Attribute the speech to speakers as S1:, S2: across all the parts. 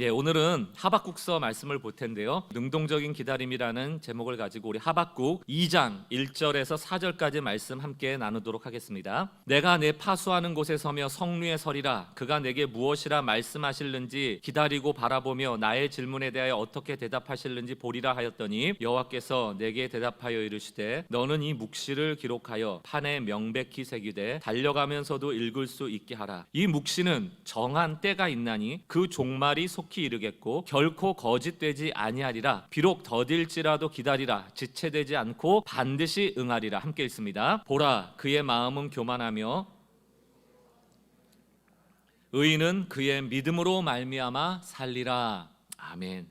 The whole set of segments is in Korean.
S1: 오늘은 하박국서 말씀을 볼 텐데요. 능동적인 기다림이라는 제목을 가지고 우리 하박국 2장 1절에서 4절까지 말씀 함께 나누도록 하겠습니다. 내가 내 파수하는 곳에 서며 성류에 서리라. 그가 내게 무엇이라 말씀하실는지 기다리고 바라보며 나의 질문에 대하여 어떻게 대답하실는지 보리라 하였더니 여호와께서 내게 대답하여 이르시되 너는 이 묵시를 기록하여 판에 명백히 새기되 달려가면서도 읽을 수 있게 하라. 이 묵시는 정한 때가 있나니 그 종말이 속히 이르겠고 결코 거짓되지 아니하리라. 비록 더딜지라도 기다리라. 지체되지 않고 반드시 응하리라. 함께 읽습니다. 보라, 그의 마음은 교만하며 의인은 그의 믿음으로 말미암아 살리라. 아멘.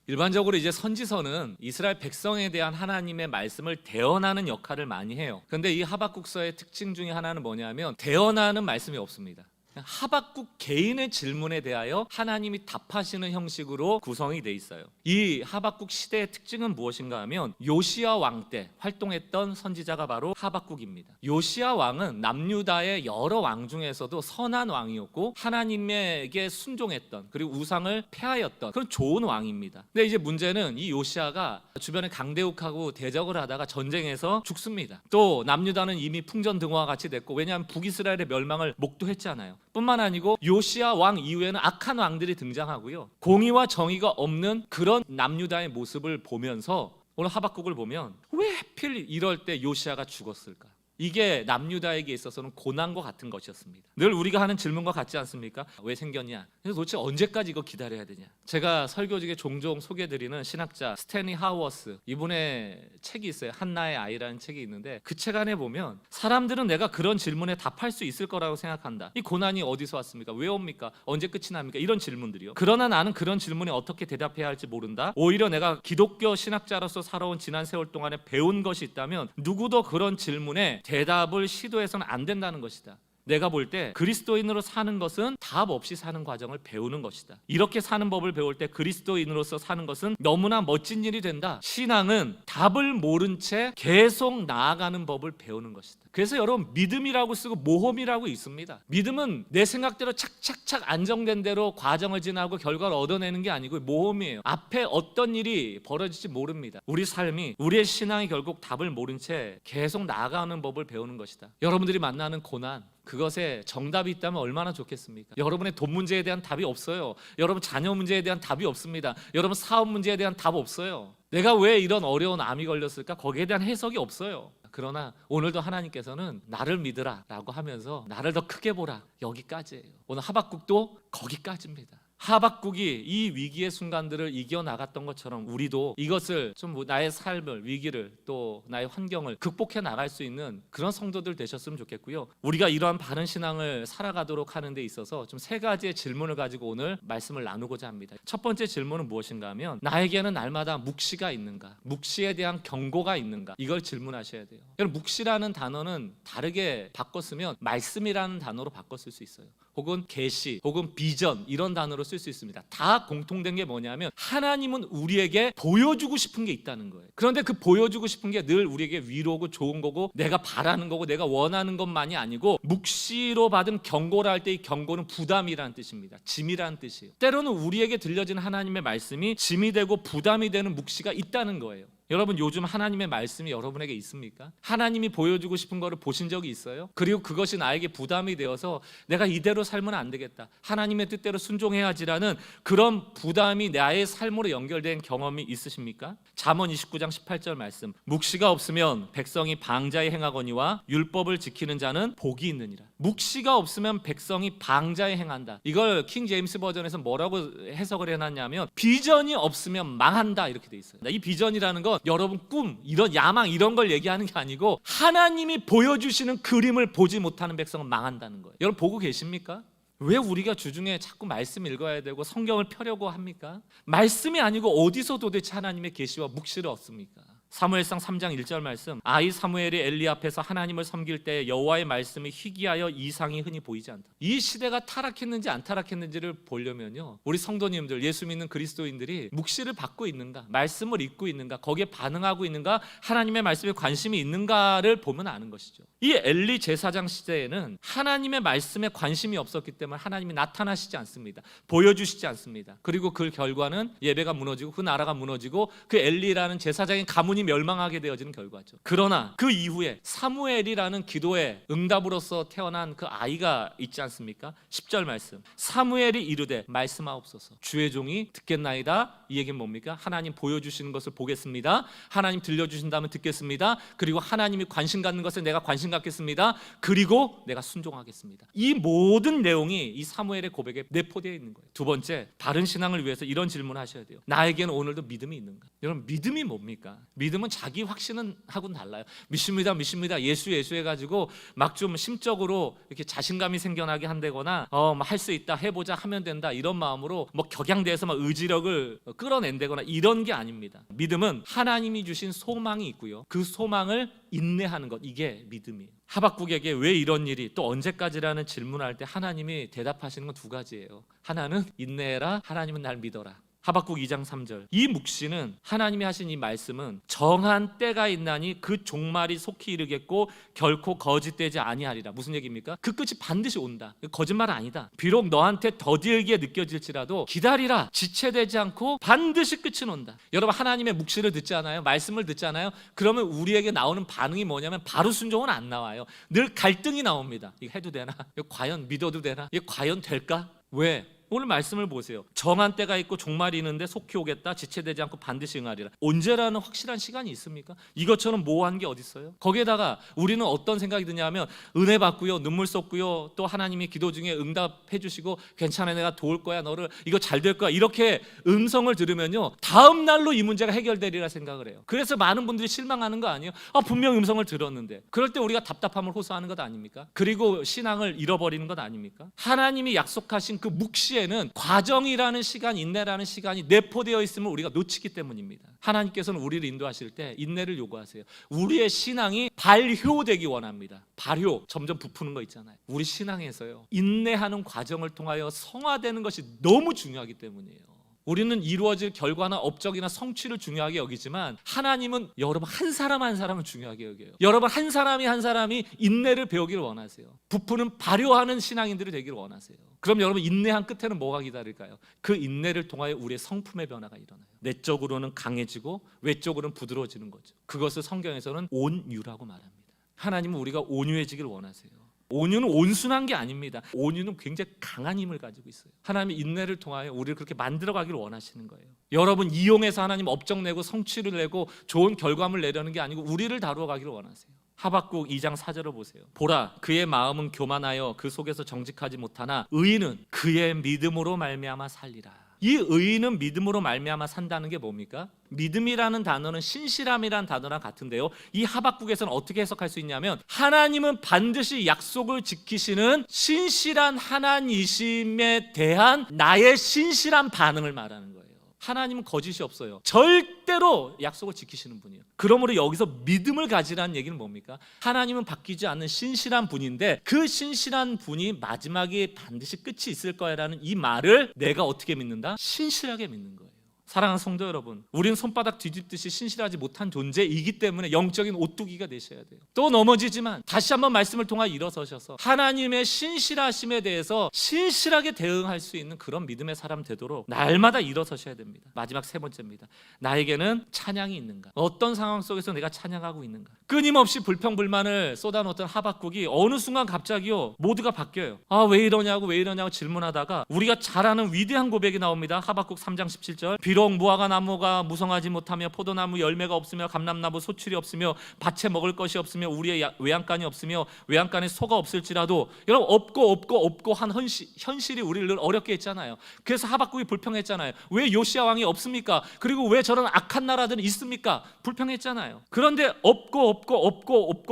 S1: 일반적으로 이제 선지서는 이스라엘 백성에 대한 하나님의 말씀을 대언하는 역할을 많이 해요. 그런데 이 하박국서의 특징 중에 하나는 뭐냐면 대언하는 말씀이 없습니다. 하박국 개인의 질문에 대하여 하나님이 답하시는 형식으로 구성이 돼 있어요. 이 하박국 시대의 특징은 무엇인가 하면 요시야 왕 때 활동했던 선지자가 바로 하박국입니다. 요시야 왕은 남유다의 여러 왕 중에서도 선한 왕이었고 하나님에게 순종했던, 그리고 우상을 폐하였던 그런 좋은 왕입니다. 근데 이제 문제는 이 요시야가 주변에 강대국하고 대적을 하다가 전쟁에서 죽습니다. 또 남유다는 이미 풍전등화와 같이 됐고, 왜냐하면 북이스라엘의 멸망을 목도했잖아요. 뿐만 아니고 요시야 왕 이후에는 악한 왕들이 등장하고요, 공의와 정의가 없는 그런 남유다의 모습을 보면서 오늘 하박국을 보면 왜 하필 이럴 때 요시야가 죽었을까? 이게 남유다에게 있어서는 고난과 같은 것이었습니다. 늘 우리가 하는 질문과 같지 않습니까? 왜 생겼냐? 그래서 도대체 언제까지 이거 기다려야 되냐? 제가 설교 중에 종종 소개해드리는 신학자 스탠리 하워스, 이분의 책이 있어요. 한나의 아이라는 책이 있는데 그 책 안에 보면 사람들은 내가 그런 질문에 답할 수 있을 거라고 생각한다. 이 고난이 어디서 왔습니까? 왜 옵니까? 언제 끝이 납니까? 이런 질문들이요. 그러나 나는 그런 질문에 어떻게 대답해야 할지 모른다. 오히려 내가 기독교 신학자로서 살아온 지난 세월 동안에 배운 것이 있다면 누구도 그런 질문에 대답을 시도해서는 안 된다는 것이다. 내가 볼 때 그리스도인으로 사는 것은 답 없이 사는 과정을 배우는 것이다. 이렇게 사는 법을 배울 때 그리스도인으로서 사는 것은 너무나 멋진 일이 된다. 신앙은 답을 모른 채 계속 나아가는 법을 배우는 것이다. 그래서 여러분, 믿음이라고 쓰고 모험이라고 있습니다. 믿음은 내 생각대로 착착착 안정된 대로 과정을 지나고 결과를 얻어내는 게 아니고 모험이에요. 앞에 어떤 일이 벌어질지 모릅니다. 우리 삶이, 우리의 신앙이 결국 답을 모른 채 계속 나아가는 법을 배우는 것이다. 여러분들이 만나는 고난, 그것에 정답이 있다면 얼마나 좋겠습니까? 여러분의 돈 문제에 대한 답이 없어요. 여러분 자녀 문제에 대한 답이 없습니다. 여러분 사업 문제에 대한 답 없어요. 내가 왜 이런 어려운 암이 걸렸을까? 거기에 대한 해석이 없어요. 그러나 오늘도 하나님께서는 나를 믿으라 라고 하면서 나를 더 크게 보라, 여기까지예요. 오늘 하박국도 거기까지입니다. 하박국이 이 위기의 순간들을 이겨나갔던 것처럼 우리도 이것을 좀 나의 삶을, 위기를, 또 나의 환경을 극복해 나갈 수 있는 그런 성도들 되셨으면 좋겠고요. 우리가 이러한 바른 신앙을 살아가도록 하는 데 있어서 좀 세 가지의 질문을 가지고 오늘 말씀을 나누고자 합니다. 첫 번째 질문은 무엇인가 하면 나에게는 날마다 묵시가 있는가? 묵시에 대한 경고가 있는가? 이걸 질문하셔야 돼요. 여러분, 묵시라는 단어는 다르게 바꿨으면 말씀이라는 단어로 바꿨을 수 있어요. 혹은 계시, 혹은 비전, 이런 단어로 쓸 수 있습니다. 다 공통된 게 뭐냐면 하나님은 우리에게 보여주고 싶은 게 있다는 거예요. 그런데 그 보여주고 싶은 게 늘 우리에게 위로고 좋은 거고 내가 바라는 거고 내가 원하는 것만이 아니고, 묵시로 받은 경고라 할 때 이 경고는 부담이라는 뜻입니다. 짐이라는 뜻이에요. 때로는 우리에게 들려진 하나님의 말씀이 짐이 되고 부담이 되는 묵시가 있다는 거예요. 여러분, 요즘 하나님의 말씀이 여러분에게 있습니까? 하나님이 보여주고 싶은 거를 보신 적이 있어요? 그리고 그것이 나에게 부담이 되어서 내가 이대로 살면 안 되겠다, 하나님의 뜻대로 순종해야지라는 그런 부담이 나의 삶으로 연결된 경험이 있으십니까? 잠언 29장 18절 말씀, 묵시가 없으면 백성이 방자에 행하거니와 율법을 지키는 자는 복이 있느니라. 묵시가 없으면 백성이 방자에 행한다. 이걸 킹 제임스 버전에서 뭐라고 해석을 해놨냐면 비전이 없으면 망한다, 이렇게 돼 있어요. 이 비전이라는 건 여러분 꿈, 이런 야망, 이런 걸 얘기하는 게 아니고 하나님이 보여주시는 그림을 보지 못하는 백성은 망한다는 거예요. 여러분 보고 계십니까? 왜 우리가 주중에 자꾸 말씀 읽어야 되고 성경을 펴려고 합니까? 말씀이 아니고 어디서 도대체 하나님의 계시와 묵시를 얻습니까? 사무엘상 3장 1절 말씀, 아이 사무엘이 엘리 앞에서 하나님을 섬길 때 여호와의 말씀이 희귀하여 이상이 흔히 보이지 않다. 이 시대가 타락했는지 안 타락했는지를 보려면요, 우리 성도님들, 예수 믿는 그리스도인들이 묵시를 받고 있는가, 말씀을 읽고 있는가, 거기에 반응하고 있는가, 하나님의 말씀에 관심이 있는가를 보면 아는 것이죠. 이 엘리 제사장 시대에는 하나님의 말씀에 관심이 없었기 때문에 하나님이 나타나시지 않습니다. 보여주시지 않습니다. 그리고 그 결과는 예배가 무너지고 그 나라가 무너지고 그 엘리라는 제사장의 가문이 멸망하게 되어지는 결과죠. 그러나 그 이후에 사무엘이라는 기도의 응답으로서 태어난 그 아이가 있지 않습니까? 10절 말씀, 사무엘이 이르되 말씀하옵소서. 주의 종이 듣겠나이다. 이 얘기는 뭡니까? 하나님 보여주시는 것을 보겠습니다. 하나님 들려주신다면 듣겠습니다. 그리고 하나님이 관심 갖는 것에 내가 관심 갖겠습니다. 그리고 내가 순종하겠습니다. 이 모든 내용이 이 사무엘의 고백에 내포되어 있는 거예요. 두 번째, 바른 신앙을 위해서 이런 질문을 하셔야 돼요. 나에게는 오늘도 믿음이 있는가? 여러분, 믿음이 뭡니까? 믿음은 자기 확신은 하고는 달라요. 믿습니다, 믿습니다, 예수 해가지고 막 좀 심적으로 이렇게 자신감이 생겨나게 한다거나 할 수 있다, 해보자, 하면 된다, 이런 마음으로 뭐 격양돼서 막 의지력을 끌어낸다거나 이런 게 아닙니다. 믿음은 하나님이 주신 소망이 있고요, 그 소망을 인내하는 것, 이게 믿음이에요. 하박국에게 왜 이런 일이 또 언제까지라는 질문을 할 때 하나님이 대답하시는 건 두 가지예요. 하나는 인내해라, 하나님은 날 믿어라. 하박국 2장 3절, 이 묵시는 하나님이 하신 이 말씀은 정한 때가 있나니 그 종말이 속히 이르겠고 결코 거짓되지 아니하리라. 무슨 얘기입니까? 그 끝이 반드시 온다. 거짓말 아니다. 비록 너한테 더디게 느껴질지라도 기다리라. 지체되지 않고 반드시 끝은 온다. 여러분, 하나님의 묵시를 듣지 않아요? 말씀을 듣지 않아요? 그러면 우리에게 나오는 반응이 뭐냐면 바로 순종은 안 나와요. 늘 갈등이 나옵니다. 이거 해도 되나? 이거 과연 믿어도 되나? 이거 과연 될까? 왜? 오늘 말씀을 보세요. 정한 때가 있고 종말이 있는데 속히 오겠다. 지체되지 않고 반드시 응하리라. 언제라는 확실한 시간이 있습니까? 이것처럼 모호한 게 어디 있어요? 거기에다가 우리는 어떤 생각이 드냐면, 은혜 받고요, 눈물 쏟고요, 또 하나님이 기도 중에 응답해 주시고 괜찮아, 내가 도울 거야, 너를, 이거 잘 될 거야, 이렇게 음성을 들으면요, 다음 날로 이 문제가 해결되리라 생각을 해요. 그래서 많은 분들이 실망하는 거 아니에요? 분명 음성을 들었는데. 그럴 때 우리가 답답함을 호소하는 것 아닙니까? 그리고 신앙을 잃어버리는 것 아닙니까? 하나님이 약속하신 그 묵시에는 과정이라는 시간, 인내라는 시간이 내포되어 있음을 우리가 놓치기 때문입니다. 하나님께서는 우리를 인도하실 때 인내를 요구하세요. 우리의 신앙이 발효되기 원합니다. 발효, 점점 부푸는 거 있잖아요. 우리 신앙에서요, 인내하는 과정을 통하여 성화되는 것이 너무 중요하기 때문이에요. 우리는 이루어질 결과나 업적이나 성취를 중요하게 여기지만 하나님은 여러분 한 사람 한 사람을 중요하게 여겨요. 여러분 한 사람이 한 사람이 인내를 배우기를 원하세요. 부푸는 발효하는 신앙인들이 되기를 원하세요. 그럼 여러분, 인내한 끝에는 뭐가 기다릴까요? 그 인내를 통하여 우리의 성품의 변화가 일어나요. 내적으로는 강해지고 외적으로는 부드러워지는 거죠. 그것을 성경에서는 온유라고 말합니다. 하나님은 우리가 온유해지기를 원하세요. 온유는 온순한 게 아닙니다. 온유는 굉장히 강한 힘을 가지고 있어요. 하나님의 인내를 통하여 우리를 그렇게 만들어가기를 원하시는 거예요. 여러분 이용해서 하나님 업적 내고 성취를 내고 좋은 결과물 내려는 게 아니고 우리를 다루어 가기를 원하세요. 하박국 2장 4절을 보세요. 보라, 그의 마음은 교만하여 그 속에서 정직하지 못하나 의인은 그의 믿음으로 말미암아 살리라. 이 의인은 믿음으로 말미암아 산다는 게 뭡니까? 믿음이라는 단어는 신실함이라는 단어랑 같은데요, 이 하박국에서는 어떻게 해석할 수 있냐면, 하나님은 반드시 약속을 지키시는 신실한 하나님이심에 대한 나의 신실한 반응을 말하는 거예요. 하나님은 거짓이 없어요. 절대로 약속을 지키시는 분이에요. 그러므로 여기서 믿음을 가지라는 얘기는 뭡니까? 하나님은 바뀌지 않는 신실한 분인데 그 신실한 분이 마지막에 반드시 끝이 있을 거야라는 이 말을 내가 어떻게 믿는다? 신실하게 믿는 거예요. 사랑하는 성도 여러분, 우리는 손바닥 뒤집듯이 신실하지 못한 존재이기 때문에 영적인 오뚜기가 되셔야 돼요. 또 넘어지지만 다시 한번 말씀을 통하여 일어서셔서 하나님의 신실하심에 대해서 신실하게 대응할 수 있는 그런 믿음의 사람 되도록 날마다 일어서셔야 됩니다. 마지막 세 번째입니다. 나에게는 찬양이 있는가? 어떤 상황 속에서 내가 찬양하고 있는가? 끊임없이 불평불만을 쏟아놓던 하박국이 어느 순간 갑자기요, 모두가 바뀌어요. 왜 이러냐고 질문하다가 우리가 잘 아는 위대한 고백이 나옵니다. 하박국 3장 17절, 비록 무화과 나무가 무성하지 못하며 포도나무 열매가 없으며 감람나무 소출이 없으며 밭에 먹을 것이 없으며 우리의 외양간이 없으며 외양간에 소가 없을지라도, 여러분 없고 한 현실이 우리를 늘 어렵게 했잖아요. 그래서 하박국이 불평했잖아요. 왜 요시야 왕이 없습니까? 그리고 왜 저런 악한 나라들은 있습니까? 불평했잖아요. 그런데 없고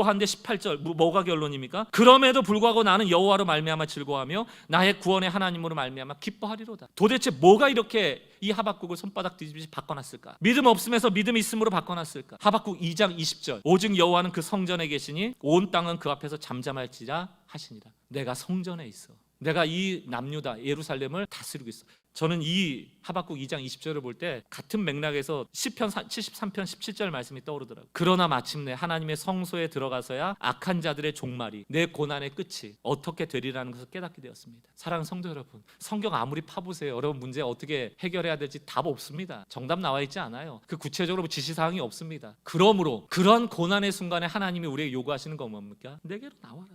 S1: 한데 18절 뭐가 결론입니까? 그럼에도 불구하고 나는 여호와로 말미암아 즐거워하며 나의 구원의 하나님으로 말미암아 기뻐하리로다. 도대체 뭐가 이렇게 이 하박국을 손바닥 손바닥 뒤집듯이 바꿔놨을까? 믿음 없음에서 믿음 있음으로 바꿔놨을까? 하박국 2장 20절 오직 여호와는 그 성전에 계시니 온 땅은 그 앞에서 잠잠할지라 하시니라. 내가 성전에 있어. 내가 이 남유다 예루살렘을 다스리고 있어. 저는 이 하박국 2장 20절을 볼 때 같은 맥락에서 시편 73편 17절 말씀이 떠오르더라고요. 그러나 마침내 하나님의 성소에 들어가서야 악한 자들의 종말이 내 고난의 끝이 어떻게 되리라는 것을 깨닫게 되었습니다. 사랑하는 성도 여러분, 성경 아무리 파보세요. 여러분 문제 어떻게 해결해야 될지 답 없습니다. 정답 나와 있지 않아요. 그 구체적으로 지시사항이 없습니다. 그러므로 그런 고난의 순간에 하나님이 우리에게 요구하시는 건 뭡니까? 내게로 나와라.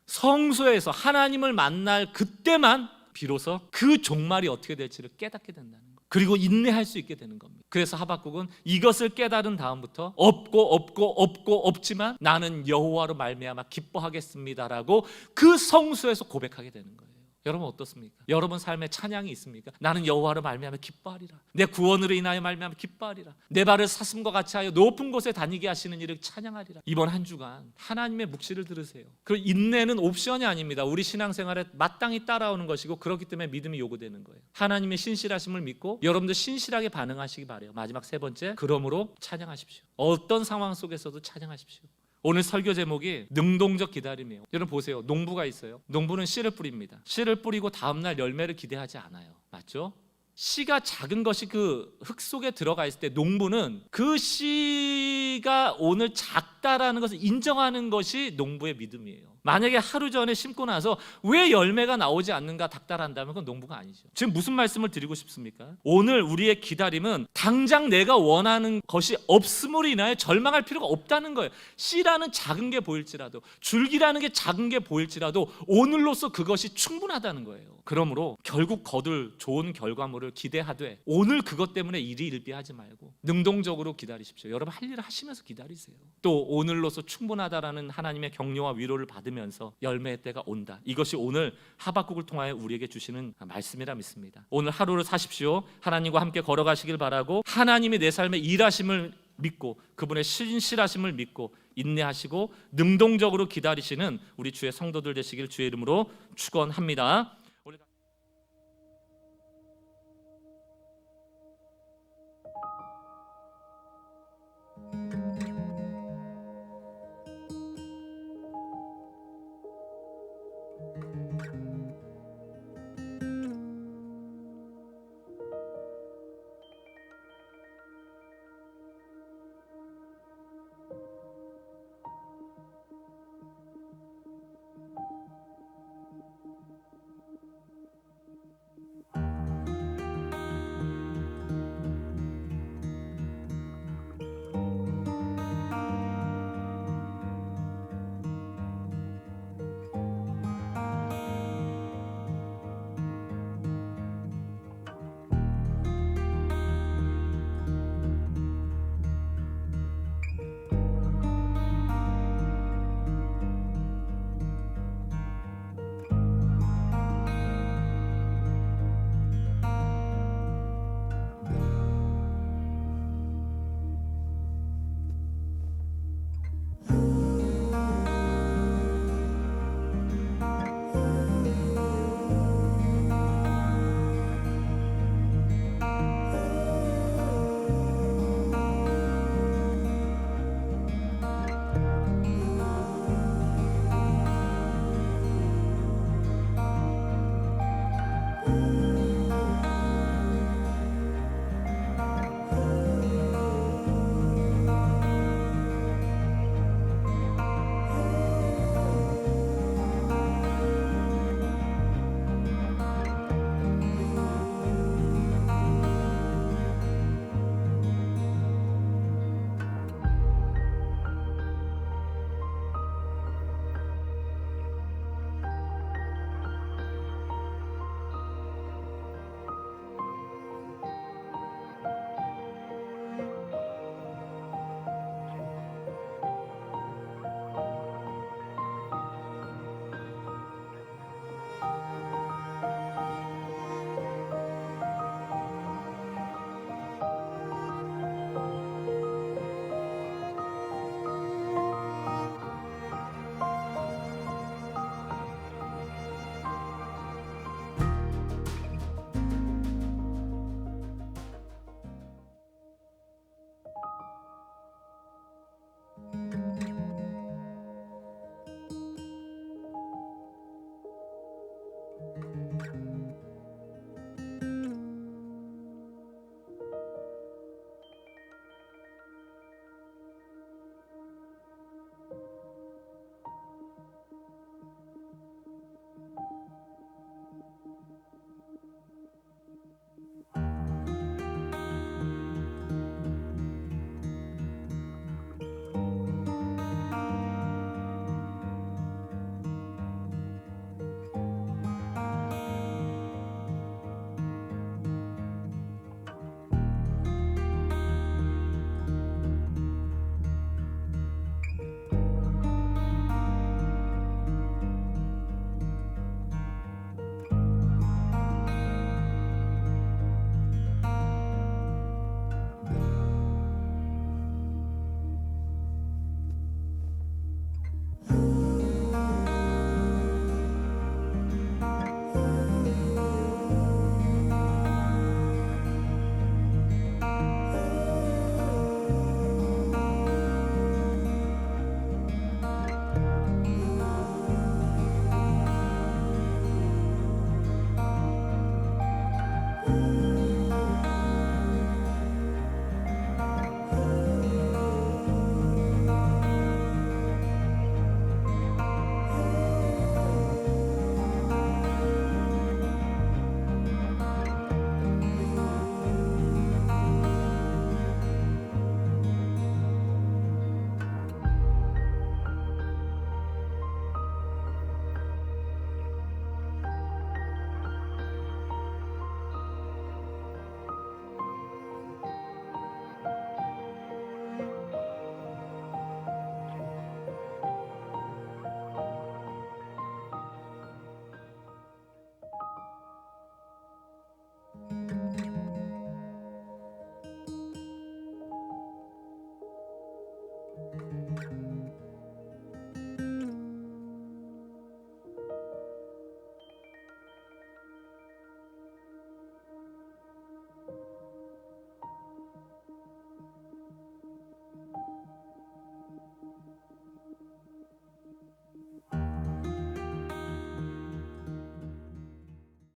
S1: 성소에서 하나님을 만날 그때만 비로소 그 종말이 어떻게 될지를 깨닫게 된다는 것, 그리고 인내할 수 있게 되는 겁니다. 그래서 하박국은 이것을 깨달은 다음부터 없지만 나는 여호와로 말미암아 기뻐하겠습니다라고 그 성소에서 고백하게 되는 거예요. 여러분 어떻습니까? 여러분 삶에 찬양이 있습니까? 나는 여호와로 말미암아 기뻐하리라. 내 구원으로 인하여 말미암아 기뻐하리라. 내 발을 사슴과 같이 하여 높은 곳에 다니게 하시는 이를 찬양하리라. 이번 한 주간 하나님의 묵시를 들으세요. 그 인내는 옵션이 아닙니다. 우리 신앙생활에 마땅히 따라오는 것이고, 그렇기 때문에 믿음이 요구되는 거예요. 하나님의 신실하심을 믿고 여러분들 신실하게 반응하시기 바라요. 마지막 세 번째, 그러므로 찬양하십시오. 어떤 상황 속에서도 찬양하십시오. 오늘 설교 제목이 능동적 기다림이에요. 여러분 보세요. 농부가 있어요. 농부는 씨를 뿌립니다. 씨를 뿌리고 다음날 열매를 기대하지 않아요. 맞죠? 씨가 작은 것이 그 흙 속에 들어가 있을 때 농부는 그 씨가 오늘 작다라는 것을 인정하는 것이 농부의 믿음이에요. 만약에 하루 전에 심고 나서 왜 열매가 나오지 않는가 닥달한다면 그건 농부가 아니죠. 지금 무슨 말씀을 드리고 싶습니까? 오늘 우리의 기다림은 당장 내가 원하는 것이 없음으로 인하여 절망할 필요가 없다는 거예요. 씨라는 작은 게 보일지라도, 줄기라는 게 작은 게 보일지라도 오늘로서 그것이 충분하다는 거예요. 그러므로 결국 거둘 좋은 결과물을 기대하되 오늘 그것 때문에 일희일비하지 말고 능동적으로 기다리십시오. 여러분 할 일을 하시면서 기다리세요. 또 오늘로서 충분하다라는 하나님의 격려와 위로를 받으면서 열매의 때가 온다. 이것이 오늘 하박국을 통하여 우리에게 주시는 말씀이라 믿습니다. 오늘 하루를 사십시오. 하나님과 함께 걸어가시길 바라고, 하나님이 내 삶에 일하심을 믿고 그분의 신실하심을 믿고 인내하시고 능동적으로 기다리시는 우리 주의 성도들 되시길 주의 이름으로 축원합니다.